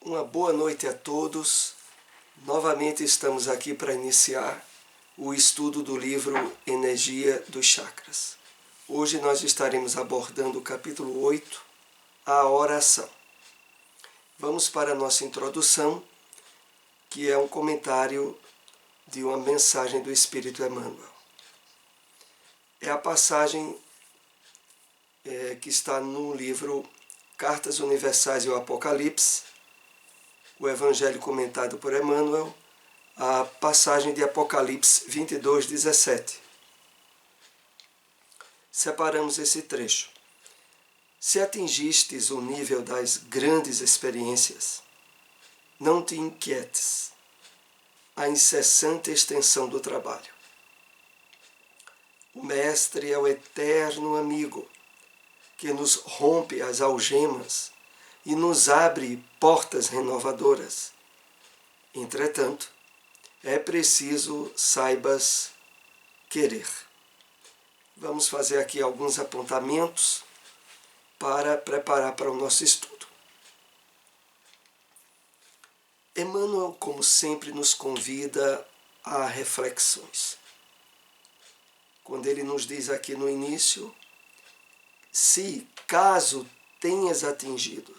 Uma boa noite a todos. Novamente estamos aqui para iniciar o estudo do livro Energia dos Chakras. Hoje nós estaremos abordando o capítulo 8, a oração. Vamos para a nossa introdução, que é um comentário de uma mensagem do Espírito Emmanuel. É a passagem que está no livro Cartas Universais e o Apocalipse, o Evangelho comentado por Emmanuel, a passagem de Apocalipse 22, 17. Separamos esse trecho. Se atingistes o nível das grandes experiências, não te inquietes. A incessante extensão do trabalho. O Mestre é o eterno amigo, que nos rompe as algemas e nos abre portas renovadoras. Entretanto, é preciso saibas querer. Vamos fazer aqui alguns apontamentos para preparar para o nosso estudo. Emmanuel, como sempre, nos convida a reflexões. Quando ele nos diz aqui no início, se caso tenhas atingido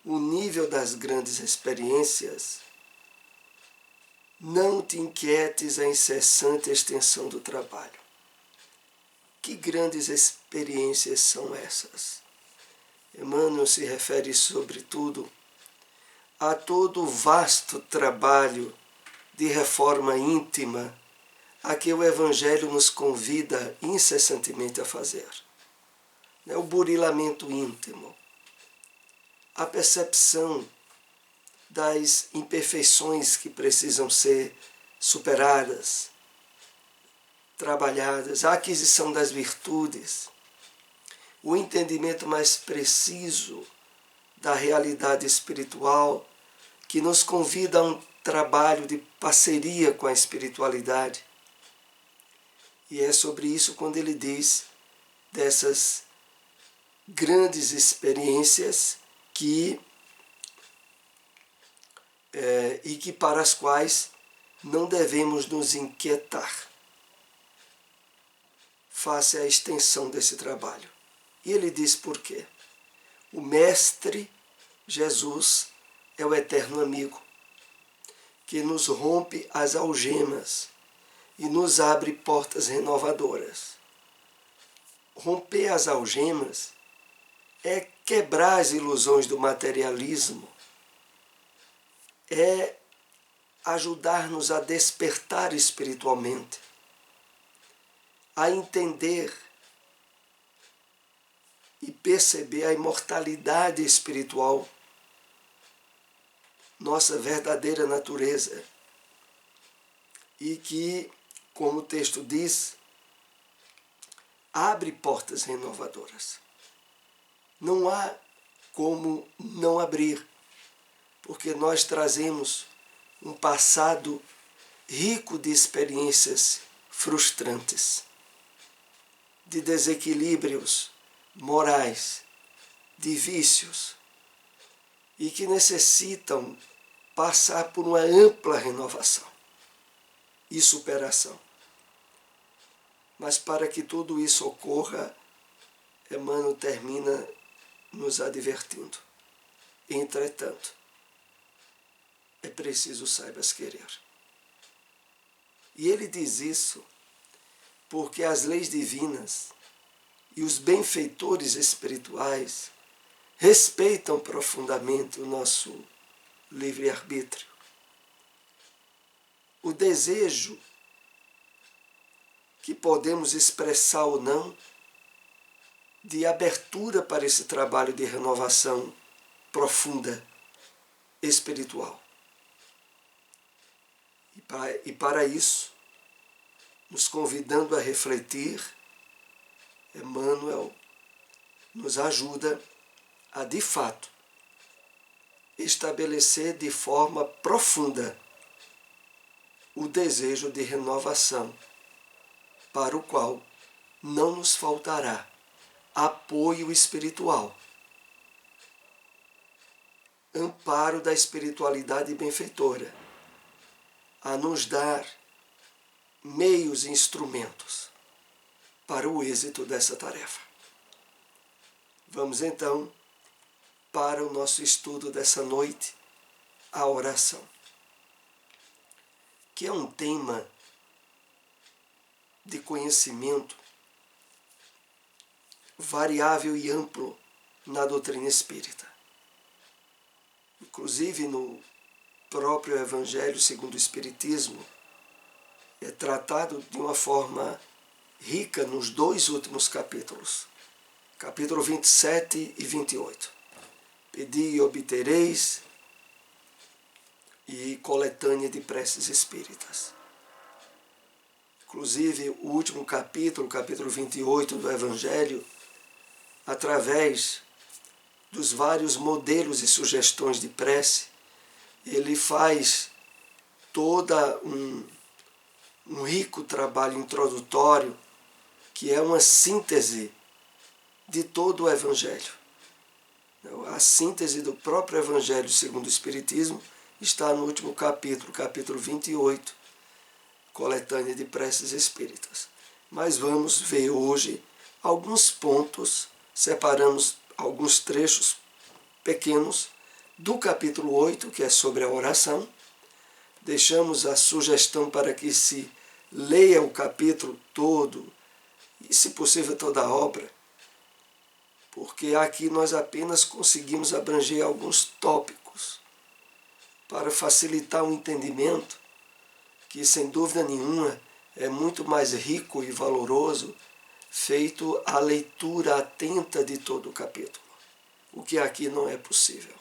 o nível das grandes experiências, não te inquietes a incessante extensão do trabalho. Que grandes experiências são essas? Emmanuel se refere, sobretudo, a todo o vasto trabalho de reforma íntima a que o Evangelho nos convida incessantemente a fazer. O burilamento íntimo, a percepção das imperfeições que precisam ser superadas, trabalhadas, a aquisição das virtudes, o entendimento mais preciso da realidade espiritual que nos convida a um trabalho de parceria com a espiritualidade. E é sobre isso quando ele diz dessas grandes experiências e que para as quais não devemos nos inquietar face à extensão desse trabalho. E ele diz por quê? O Mestre Jesus é o eterno amigo, que nos rompe as algemas e nos abre portas renovadoras. Romper as algemas é quebrar as ilusões do materialismo, é ajudar-nos a despertar espiritualmente, a entender e perceber a imortalidade espiritual, nossa verdadeira natureza, e que, como o texto diz, abre portas renovadoras. Não há como não abrir, porque nós trazemos um passado rico de experiências frustrantes, de desequilíbrios morais, de vícios, e que necessitam passar por uma ampla renovação e superação. Mas para que tudo isso ocorra, Emmanuel termina nos advertindo. Entretanto, é preciso saibas querer. E ele diz isso porque as leis divinas e os benfeitores espirituais respeitam profundamente o nosso livre-arbítrio. O desejo que podemos expressar ou não de abertura para esse trabalho de renovação profunda, espiritual. E para isso, nos convidando a refletir, Emmanuel nos ajuda a, de fato, estabelecer de forma profunda o desejo de renovação, para o qual não nos faltará apoio espiritual. amparo da espiritualidade benfeitora, a nos dar meios e instrumentos para o êxito dessa tarefa. Vamos então para o nosso estudo dessa noite, a oração, que é um tema de conhecimento variável e amplo na doutrina espírita. Inclusive no próprio Evangelho segundo o Espiritismo, é tratado de uma forma rica nos 2 últimos capítulos, capítulo 27 e 28. Pedi e obtereis, e coletânea de preces espíritas. Inclusive, o último capítulo, capítulo 28 do Evangelho, através dos vários modelos e sugestões de prece, ele faz toda um rico trabalho introdutório, que é uma síntese de todo o Evangelho. A síntese do próprio Evangelho segundo o Espiritismo está no último capítulo, capítulo 28, coletânea de preces espíritas. Mas vamos ver hoje alguns pontos, separamos alguns trechos pequenos do capítulo 8, que é sobre a oração. Deixamos a sugestão para que se leia o capítulo todo, e se possível toda a obra, porque aqui nós apenas conseguimos abranger alguns tópicos para facilitar o entendimento, que sem dúvida nenhuma é muito mais rico e valoroso feito a leitura atenta de todo o capítulo, o que aqui não é possível.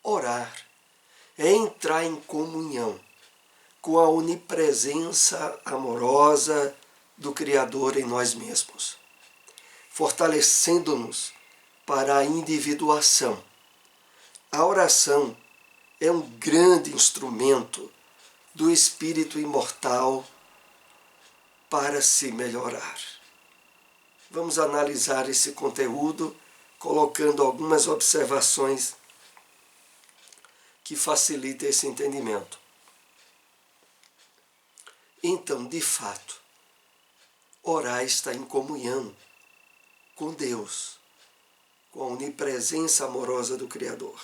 Orar é entrar em comunhão com a onipresença amorosa do Criador em nós mesmos, fortalecendo-nos para a individuação. A oração é um grande instrumento do espírito imortal para se melhorar. Vamos analisar esse conteúdo colocando algumas observações que facilitem esse entendimento. Então, de fato, orar está em comunhão com Deus, com a onipresença amorosa do Criador.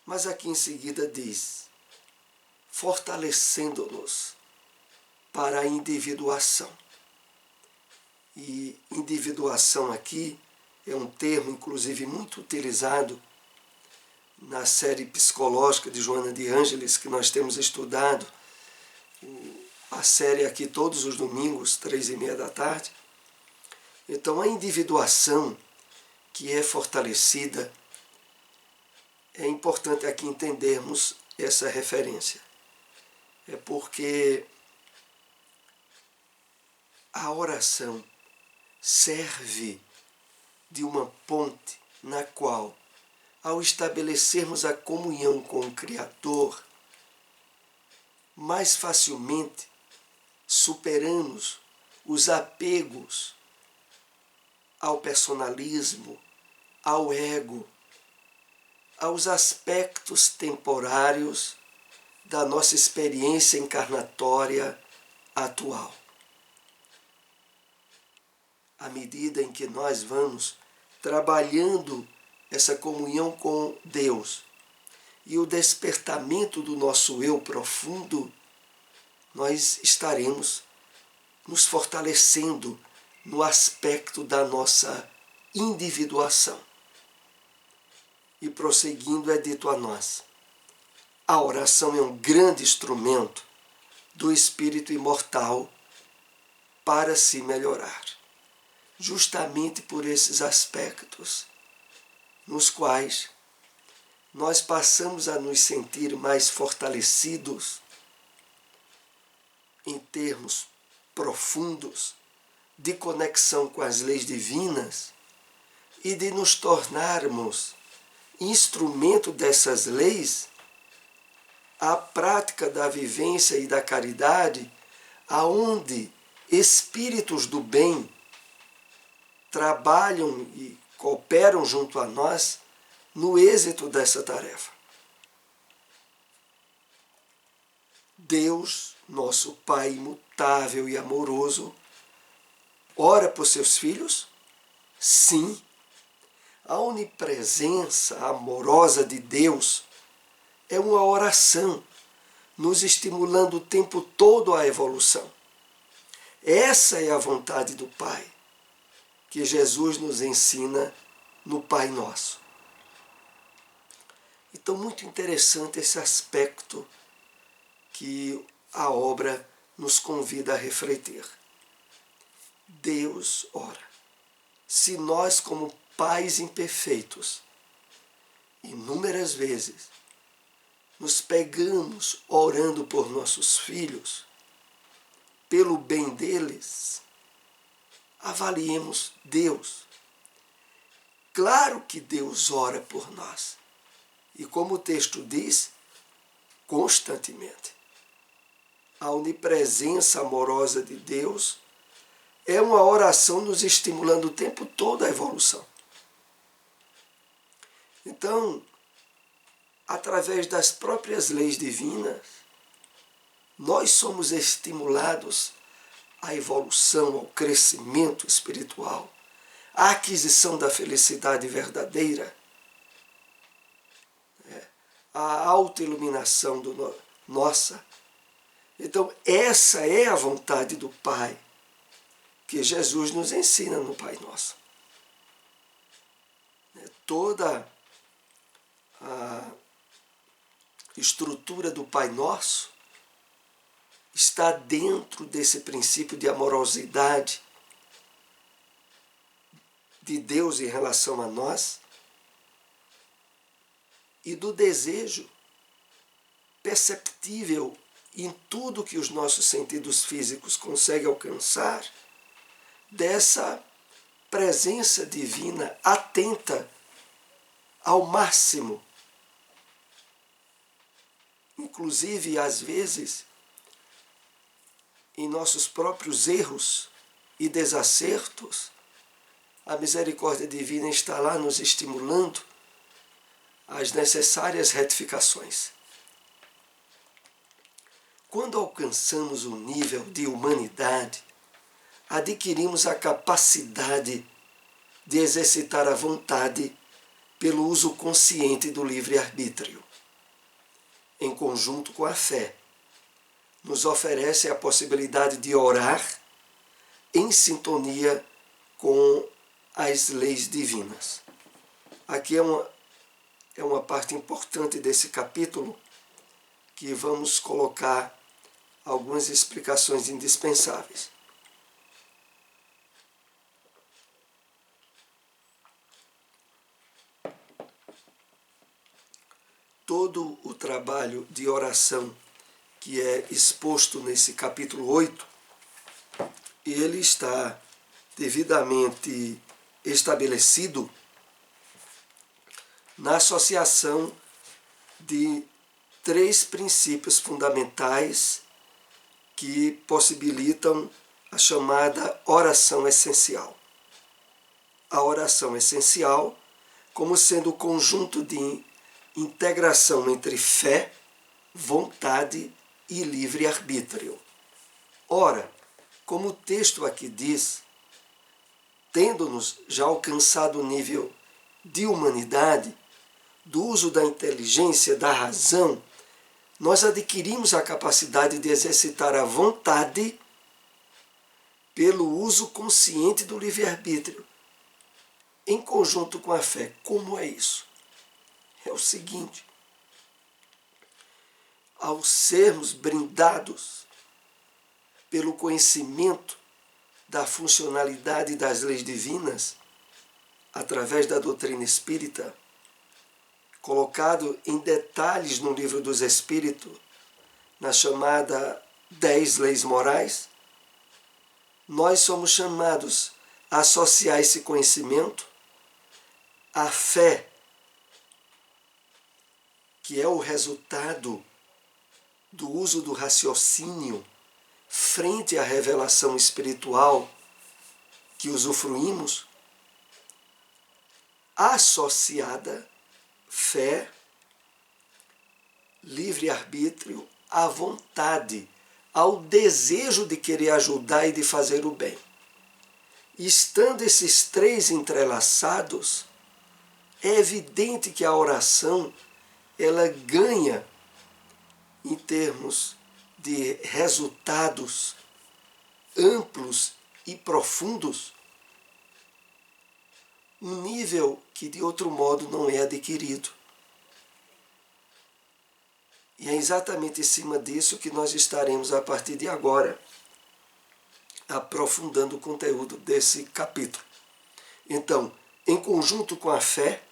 Mas aqui em seguida diz, fortalecendo-nos para a individuação. E individuação aqui é um termo, inclusive, muito utilizado na série psicológica de Joana de Ângeles, que nós temos estudado, a série aqui todos os domingos, 3h30 da tarde. Então, a individuação que é fortalecida, é importante aqui entendermos essa referência. É porque a oração serve de uma ponte na qual, ao estabelecermos a comunhão com o Criador, mais facilmente superamos os apegos ao personalismo, ao ego, aos aspectos temporários da nossa experiência encarnatória atual. À medida em que nós vamos trabalhando essa comunhão com Deus e o despertamento do nosso eu profundo, nós estaremos nos fortalecendo no aspecto da nossa individuação. E prosseguindo é dito a nós, a oração é um grande instrumento do espírito imortal para se melhorar. Justamente por esses aspectos nos quais nós passamos a nos sentir mais fortalecidos em termos profundos de conexão com as leis divinas e de nos tornarmos instrumento dessas leis, a prática da vivência e da caridade, aonde espíritos do bem trabalham e cooperam junto a nós no êxito dessa tarefa. Deus, nosso Pai imutável e amoroso, ora por seus filhos? Sim. A onipresença amorosa de Deus é uma oração, nos estimulando o tempo todo à evolução. Essa é a vontade do Pai, que Jesus nos ensina no Pai Nosso. Então, muito interessante esse aspecto que a obra nos convida a refletir. Deus ora. Se nós, como pais imperfeitos, inúmeras vezes nos pegamos orando por nossos filhos, pelo bem deles, avaliemos Deus. Claro que Deus ora por nós. E como o texto diz, constantemente. A onipresença amorosa de Deus é uma oração nos estimulando o tempo todo à evolução. Então, através das próprias leis divinas, nós somos estimulados à evolução, ao crescimento espiritual, à aquisição da felicidade verdadeira, à autoiluminação nossa. Então, essa é a vontade do Pai, que Jesus nos ensina no Pai Nosso. Toda a estrutura do Pai Nosso está dentro desse princípio de amorosidade de Deus em relação a nós e do desejo perceptível em tudo que os nossos sentidos físicos conseguem alcançar, dessa presença divina atenta ao máximo. Inclusive, às vezes, em nossos próprios erros e desacertos, a misericórdia divina está lá nos estimulando às necessárias retificações. Quando alcançamos um nível de humanidade, adquirimos a capacidade de exercitar a vontade pelo uso consciente do livre-arbítrio. Em conjunto com a fé, nos oferece a possibilidade de orar em sintonia com as leis divinas. Aqui é uma parte importante desse capítulo que vamos colocar algumas explicações indispensáveis. Todo o trabalho de oração que é exposto nesse capítulo 8, ele está devidamente estabelecido na associação de 3 princípios fundamentais que possibilitam a chamada oração essencial. A oração essencial como sendo o conjunto de integração entre fé, vontade e livre-arbítrio. Ora, como o texto aqui diz, tendo-nos já alcançado o nível de humanidade, do uso da inteligência, da razão, nós adquirimos a capacidade de exercitar a vontade pelo uso consciente do livre-arbítrio, em conjunto com a fé. Como é isso? É o seguinte: ao sermos brindados pelo conhecimento da funcionalidade das leis divinas, através da doutrina espírita, colocado em detalhes no Livro dos Espíritos, na chamada 10 Leis Morais, nós somos chamados a associar esse conhecimento à fé, que é o resultado do uso do raciocínio frente à revelação espiritual que usufruímos, associada fé, livre-arbítrio, à vontade, ao desejo de querer ajudar e de fazer o bem. Estando esses três entrelaçados, é evidente que a oração ela ganha em termos de resultados amplos e profundos um nível que de outro modo não é adquirido. E é exatamente em cima disso que nós estaremos a partir de agora aprofundando o conteúdo desse capítulo. Então, em conjunto com a fé,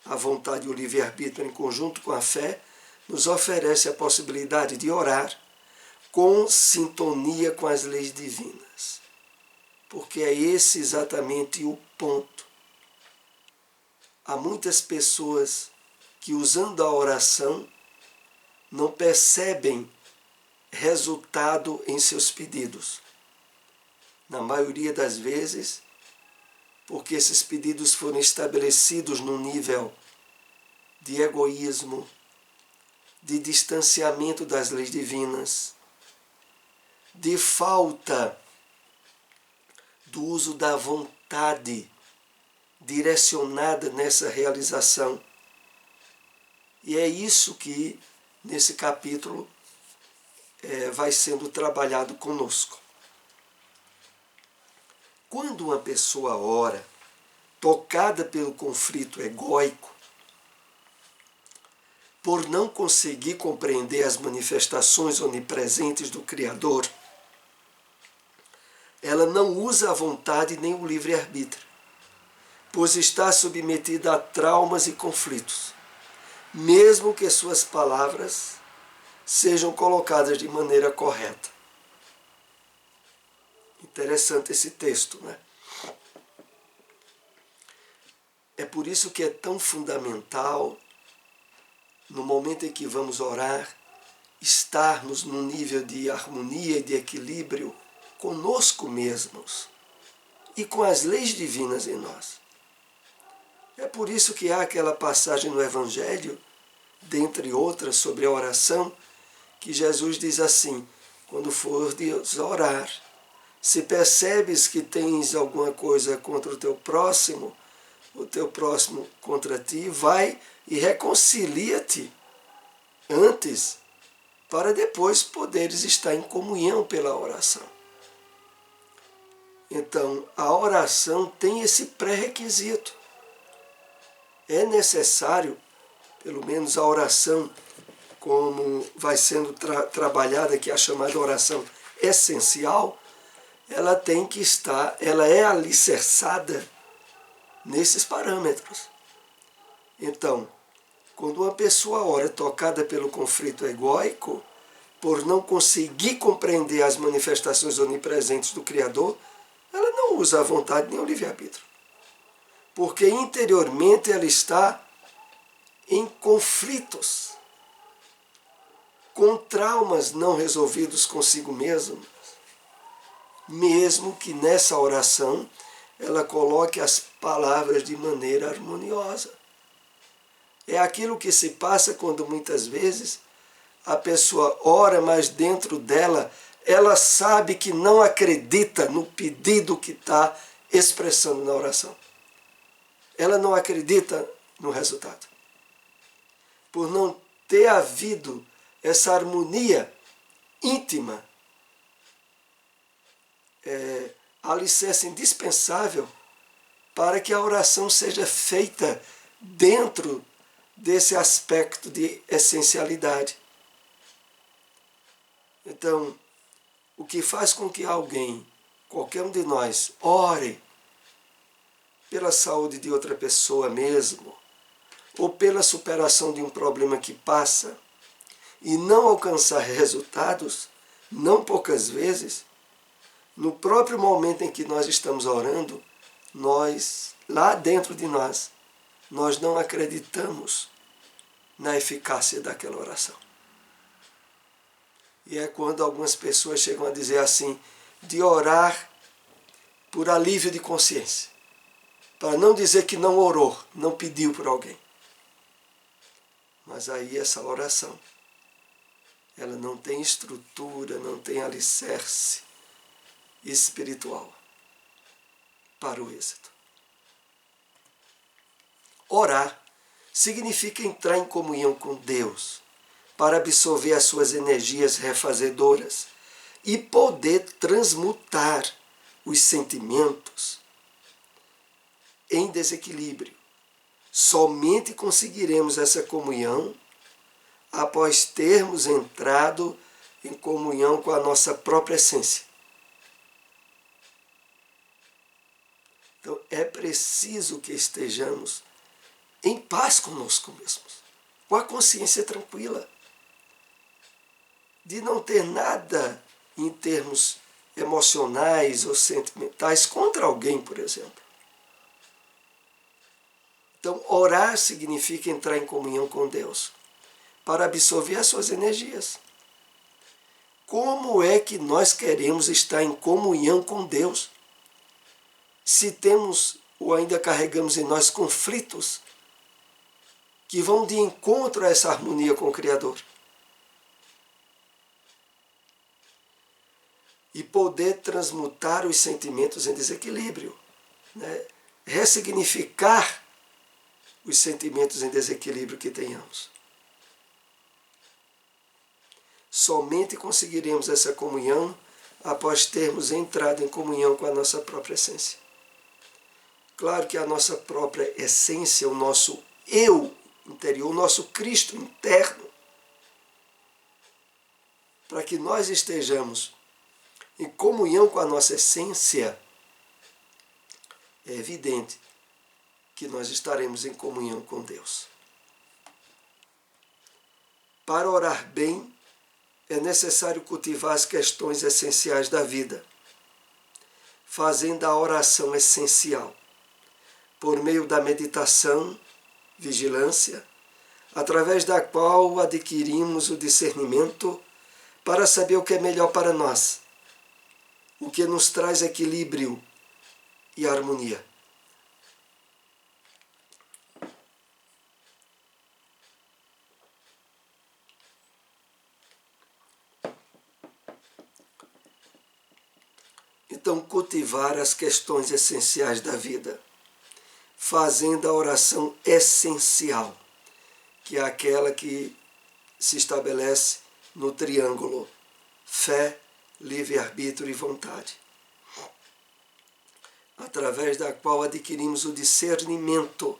a vontade e o livre-arbítrio em conjunto com a fé, nos oferece a possibilidade de orar com sintonia com as leis divinas. Porque é esse exatamente o ponto. Há muitas pessoas que, usando a oração, não percebem resultado em seus pedidos. Na maioria das vezes, porque esses pedidos foram estabelecidos num nível de egoísmo, de distanciamento das leis divinas, de falta do uso da vontade direcionada nessa realização. E é isso que, nesse capítulo, vai sendo trabalhado conosco. Quando uma pessoa ora, tocada pelo conflito egóico, por não conseguir compreender as manifestações onipresentes do Criador, ela não usa a vontade nem o livre-arbítrio, pois está submetida a traumas e conflitos, mesmo que suas palavras sejam colocadas de maneira correta. Interessante esse texto, né? É por isso que é tão fundamental, no momento em que vamos orar, estarmos num nível de harmonia e de equilíbrio conosco mesmos e com as leis divinas em nós. É por isso que há aquela passagem no Evangelho, dentre outras, sobre a oração, que Jesus diz assim: quando fores orar, se percebes que tens alguma coisa contra o teu próximo contra ti, vai e reconcilia-te antes, para depois poderes estar em comunhão pela oração. Então, a oração tem esse pré-requisito. É necessário, pelo menos a oração, como vai sendo trabalhada aqui, a chamada oração essencial, ela tem que estar, ela é alicerçada nesses parâmetros. Então, quando uma pessoa ora tocada pelo conflito egóico, por não conseguir compreender as manifestações onipresentes do Criador, ela não usa a vontade nem o livre-arbítrio. Porque interiormente ela está em conflitos, com traumas não resolvidos consigo mesma, mesmo que nessa oração ela coloque as palavras de maneira harmoniosa. É aquilo que se passa quando muitas vezes a pessoa ora, mas dentro dela ela sabe que não acredita no pedido que está expressando na oração. Ela não acredita no resultado. Por não ter havido essa harmonia íntima, alicerce indispensável para que a oração seja feita dentro desse aspecto de essencialidade. Então, o que faz com que alguém, qualquer um de nós, ore pela saúde de outra pessoa mesmo, ou pela superação de um problema que passa, e não alcançar resultados, não poucas vezes, no próprio momento em que nós estamos orando, nós, lá dentro de nós não acreditamos na eficácia daquela oração. E é quando algumas pessoas chegam a dizer assim, de orar por alívio de consciência, para não dizer que não orou, não pediu por alguém. Mas aí essa oração, ela não tem estrutura, não tem alicerce espiritual para o êxito. Orar significa entrar em comunhão com Deus para absorver as suas energias refazedoras e poder transmutar os sentimentos em desequilíbrio. Somente conseguiremos essa comunhão após termos entrado em comunhão com a nossa própria essência. Então é preciso que estejamos em paz conosco mesmos, com a consciência tranquila, de não ter nada em termos emocionais ou sentimentais contra alguém, por exemplo. Então, orar significa entrar em comunhão com Deus, para absorver as suas energias. Como é que nós queremos estar em comunhão com Deus, se temos ou ainda carregamos em nós conflitos que vão de encontro a essa harmonia com o Criador? E poder transmutar os sentimentos em desequilíbrio, né? Ressignificar os sentimentos em desequilíbrio que tenhamos. Somente conseguiremos essa comunhão após termos entrado em comunhão com a nossa própria essência. Claro que a nossa própria essência, o nosso eu interior, o nosso Cristo interno, para que nós estejamos em comunhão com a nossa essência, é evidente que nós estaremos em comunhão com Deus. Para orar bem, é necessário cultivar as questões essenciais da vida, fazendo a oração essencial, por meio da meditação, vigilância, através da qual adquirimos o discernimento para saber o que é melhor para nós, o que nos traz equilíbrio e harmonia. Então, cultivar as questões essenciais da vida, fazendo a oração essencial, que é aquela que se estabelece no triângulo fé, livre-arbítrio e vontade, através da qual adquirimos o discernimento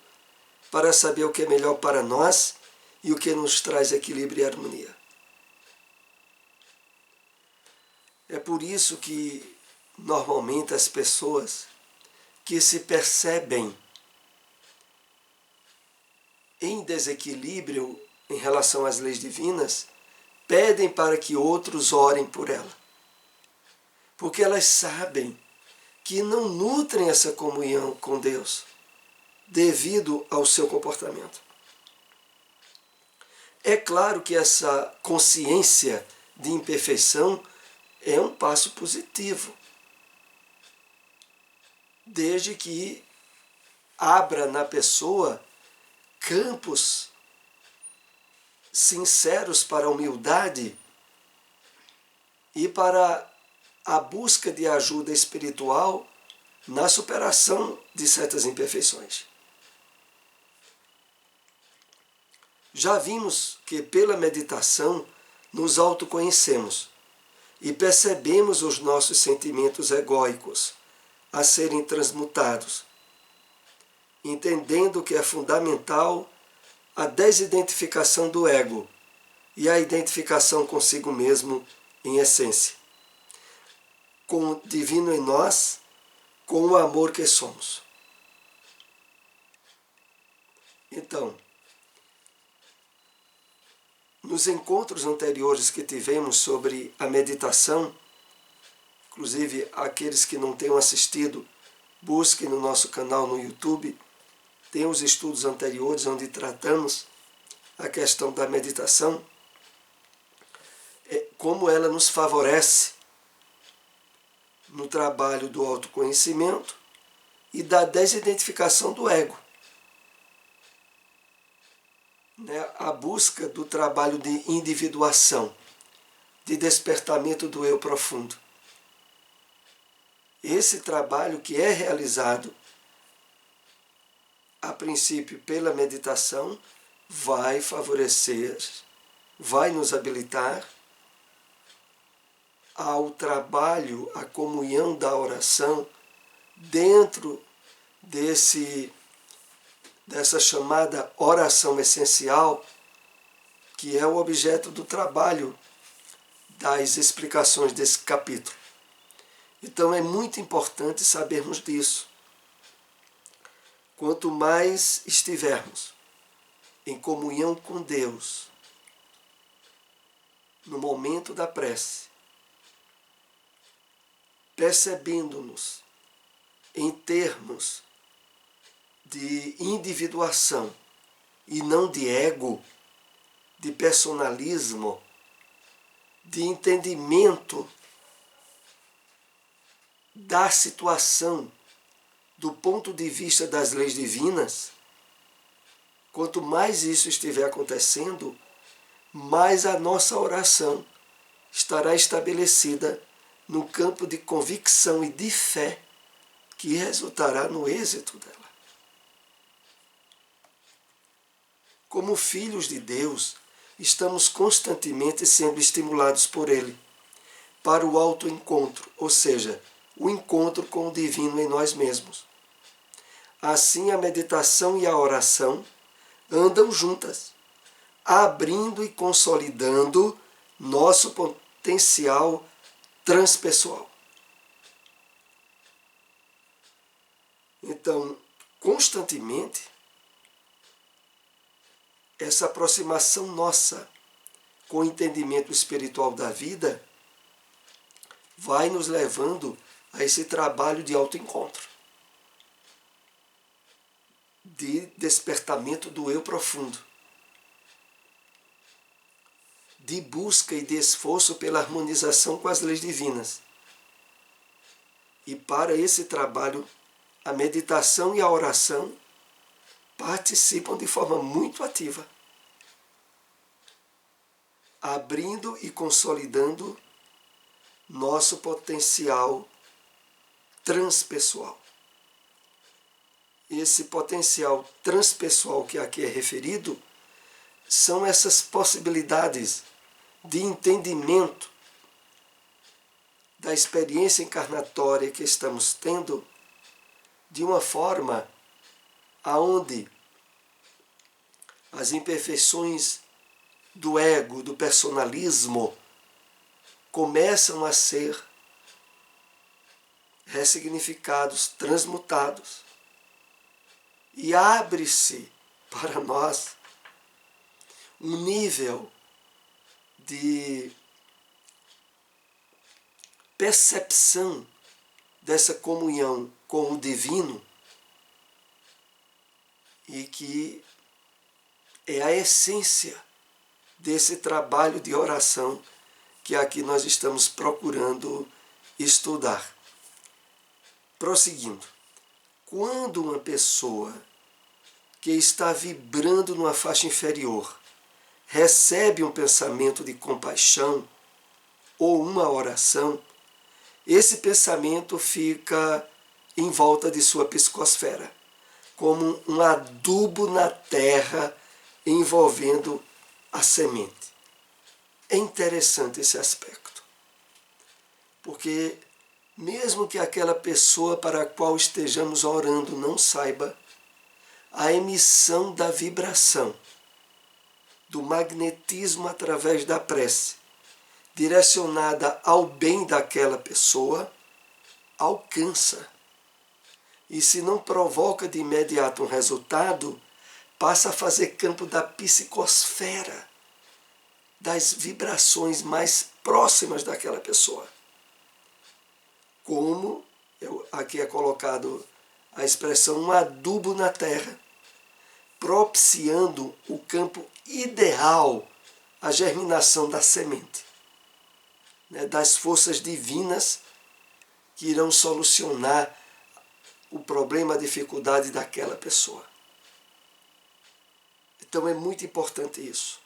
para saber o que é melhor para nós e o que nos traz equilíbrio e harmonia. É por isso que normalmente as pessoas que se percebem em desequilíbrio em relação às leis divinas pedem para que outros orem por ela, porque elas sabem que não nutrem essa comunhão com Deus devido ao seu comportamento. É claro que essa consciência de imperfeição é um passo positivo, desde que abra na pessoa campos sinceros para a humildade e para a busca de ajuda espiritual na superação de certas imperfeições. Já vimos que pela meditação nos autoconhecemos e percebemos os nossos sentimentos egóicos a serem transmutados, entendendo que é fundamental a desidentificação do ego e a identificação consigo mesmo em essência, com o divino em nós, com o amor que somos. Então, nos encontros anteriores que tivemos sobre a meditação, inclusive aqueles que não tenham assistido, busquem no nosso canal no YouTube, tem os estudos anteriores onde tratamos a questão da meditação, como ela nos favorece no trabalho do autoconhecimento e da desidentificação do ego. A busca do trabalho de individuação, de despertamento do eu profundo. Esse trabalho que é realizado, a princípio pela meditação, vai favorecer, vai nos habilitar ao trabalho, à comunhão da oração dentro dessa chamada oração essencial, que é o objeto do trabalho das explicações desse capítulo. Então é muito importante sabermos disso. Quanto mais estivermos em comunhão com Deus, no momento da prece, percebendo-nos em termos de individuação e não de ego, de personalismo, de entendimento da situação do ponto de vista das leis divinas, quanto mais isso estiver acontecendo, mais a nossa oração estará estabelecida no campo de convicção e de fé que resultará no êxito dela. Como filhos de Deus, estamos constantemente sendo estimulados por Ele para o autoencontro, ou seja, o encontro com o divino em nós mesmos. Assim, a meditação e a oração andam juntas, abrindo e consolidando nosso potencial transpessoal. Então, constantemente, essa aproximação nossa com o entendimento espiritual da vida vai nos levando a esse trabalho de autoencontro, de despertamento do eu profundo, de busca e de esforço pela harmonização com as leis divinas. E para esse trabalho, a meditação e a oração participam de forma muito ativa, abrindo e consolidando nosso potencial transpessoal. Esse potencial transpessoal que aqui é referido são essas possibilidades de entendimento da experiência encarnatória que estamos tendo de uma forma aonde as imperfeições do ego, do personalismo, começam a ser ressignificados, transmutados. E abre-se para nós um nível de percepção dessa comunhão com o divino e que é a essência desse trabalho de oração que aqui nós estamos procurando estudar. Prosseguindo, quando uma pessoa que está vibrando numa faixa inferior recebe um pensamento de compaixão ou uma oração, esse pensamento fica em volta de sua psicosfera, como um adubo na terra envolvendo a semente. É interessante esse aspecto, porque mesmo que aquela pessoa para a qual estejamos orando não saiba, a emissão da vibração, do magnetismo através da prece, direcionada ao bem daquela pessoa, alcança. E se não provoca de imediato um resultado, passa a fazer campo da psicosfera, das vibrações mais próximas daquela pessoa. Como aqui é colocado a expressão um adubo na terra, propiciando o campo ideal à germinação da semente, das forças divinas que irão solucionar o problema, a dificuldade daquela pessoa. Então é muito importante isso.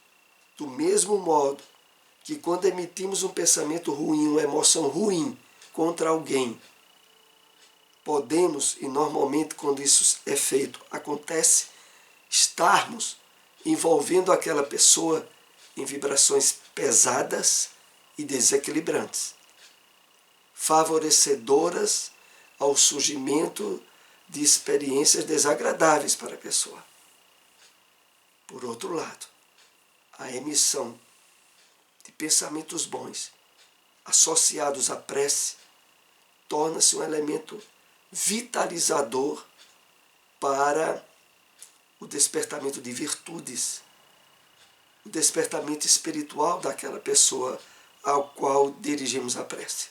Do mesmo modo que quando emitimos um pensamento ruim, uma emoção ruim contra alguém, podemos, e normalmente quando isso é feito, acontece, estarmos envolvendo aquela pessoa em vibrações pesadas e desequilibrantes, favorecedoras ao surgimento de experiências desagradáveis para a pessoa. Por outro lado, a emissão de pensamentos bons associados à prece torna-se um elemento vitalizador para o despertamento de virtudes, o despertamento espiritual daquela pessoa ao qual dirigimos a prece.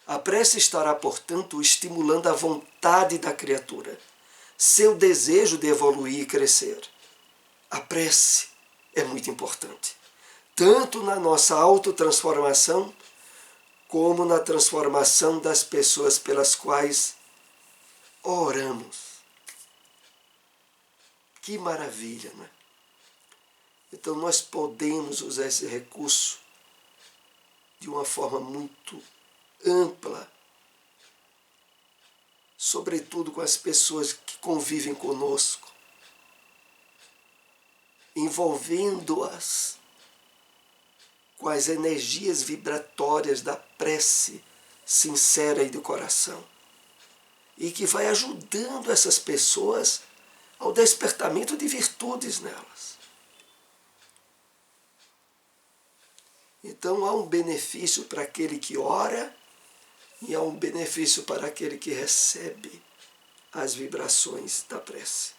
A prece estará, portanto, estimulando a vontade da criatura, seu desejo de evoluir e crescer. A prece é muito importante, tanto na nossa autotransformação, como na transformação das pessoas pelas quais oramos. Que maravilha, não é? Então nós podemos usar esse recurso de uma forma muito ampla, sobretudo com as pessoas que convivem conosco, envolvendo-as com as energias vibratórias da prece sincera e do coração, e que vai ajudando essas pessoas ao despertamento de virtudes nelas. Então há um benefício para aquele que ora e há um benefício para aquele que recebe as vibrações da prece.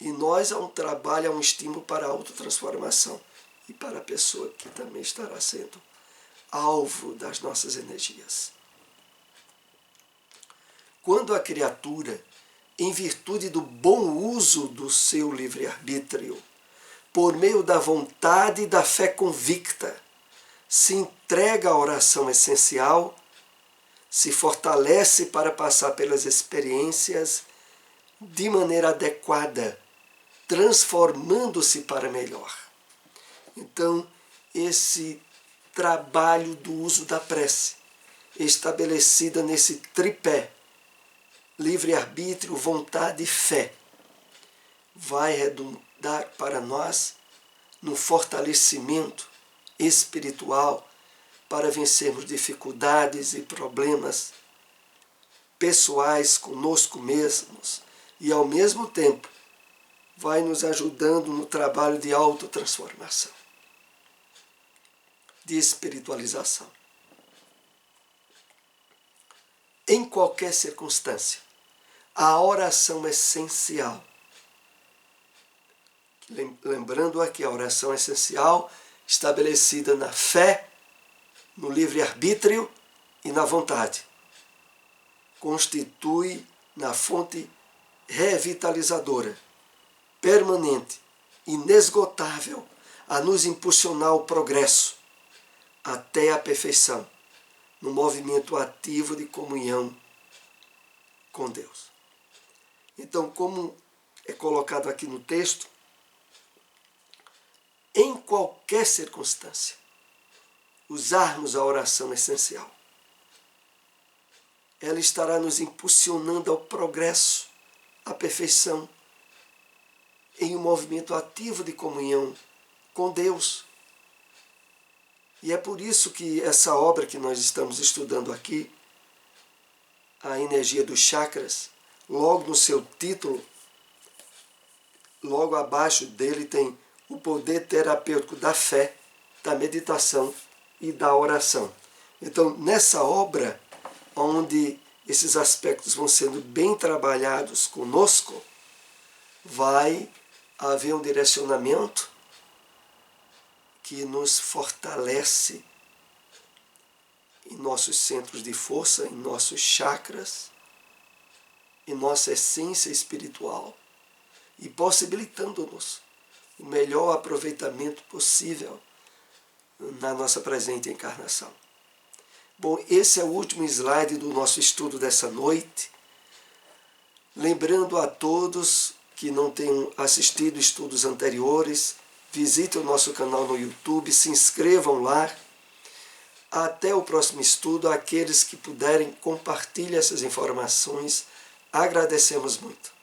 E nós, há um trabalho, há um estímulo para a autotransformação e para a pessoa que também estará sendo alvo das nossas energias. Quando a criatura, em virtude do bom uso do seu livre-arbítrio, por meio da vontade e da fé convicta, se entrega à oração essencial, se fortalece para passar pelas experiências de maneira adequada, transformando-se para melhor. Então, esse trabalho do uso da prece, estabelecida nesse tripé, livre-arbítrio, vontade e fé, vai redundar para nós no fortalecimento espiritual para vencermos dificuldades e problemas pessoais conosco mesmos e, ao mesmo tempo, vai nos ajudando no trabalho de autotransformação, de espiritualização. Em qualquer circunstância, a oração é essencial. Lembrando aqui, a oração é essencial, estabelecida na fé, no livre-arbítrio e na vontade. Constitui na fonte revitalizadora, permanente, inesgotável, a nos impulsionar ao progresso, até a perfeição, no movimento ativo de comunhão com Deus. Então, como é colocado aqui no texto, em qualquer circunstância, usarmos a oração essencial. Ela estará nos impulsionando ao progresso, à perfeição, em um movimento ativo de comunhão com Deus. E é por isso que essa obra que nós estamos estudando aqui, a energia dos chakras, logo no seu título, logo abaixo dele tem o poder terapêutico da fé, da meditação e da oração. Então, nessa obra, onde esses aspectos vão sendo bem trabalhados conosco, vai haver um direcionamento que nos fortalece em nossos centros de força, em nossos chakras, em nossa essência espiritual e possibilitando-nos o melhor aproveitamento possível na nossa presente encarnação. Bom, esse é o último slide do nosso estudo dessa noite. Lembrando a todos que não tenham assistido estudos anteriores, visitem o nosso canal no YouTube, se inscrevam lá. Até o próximo estudo. Aqueles que puderem, compartilhem essas informações. Agradecemos muito.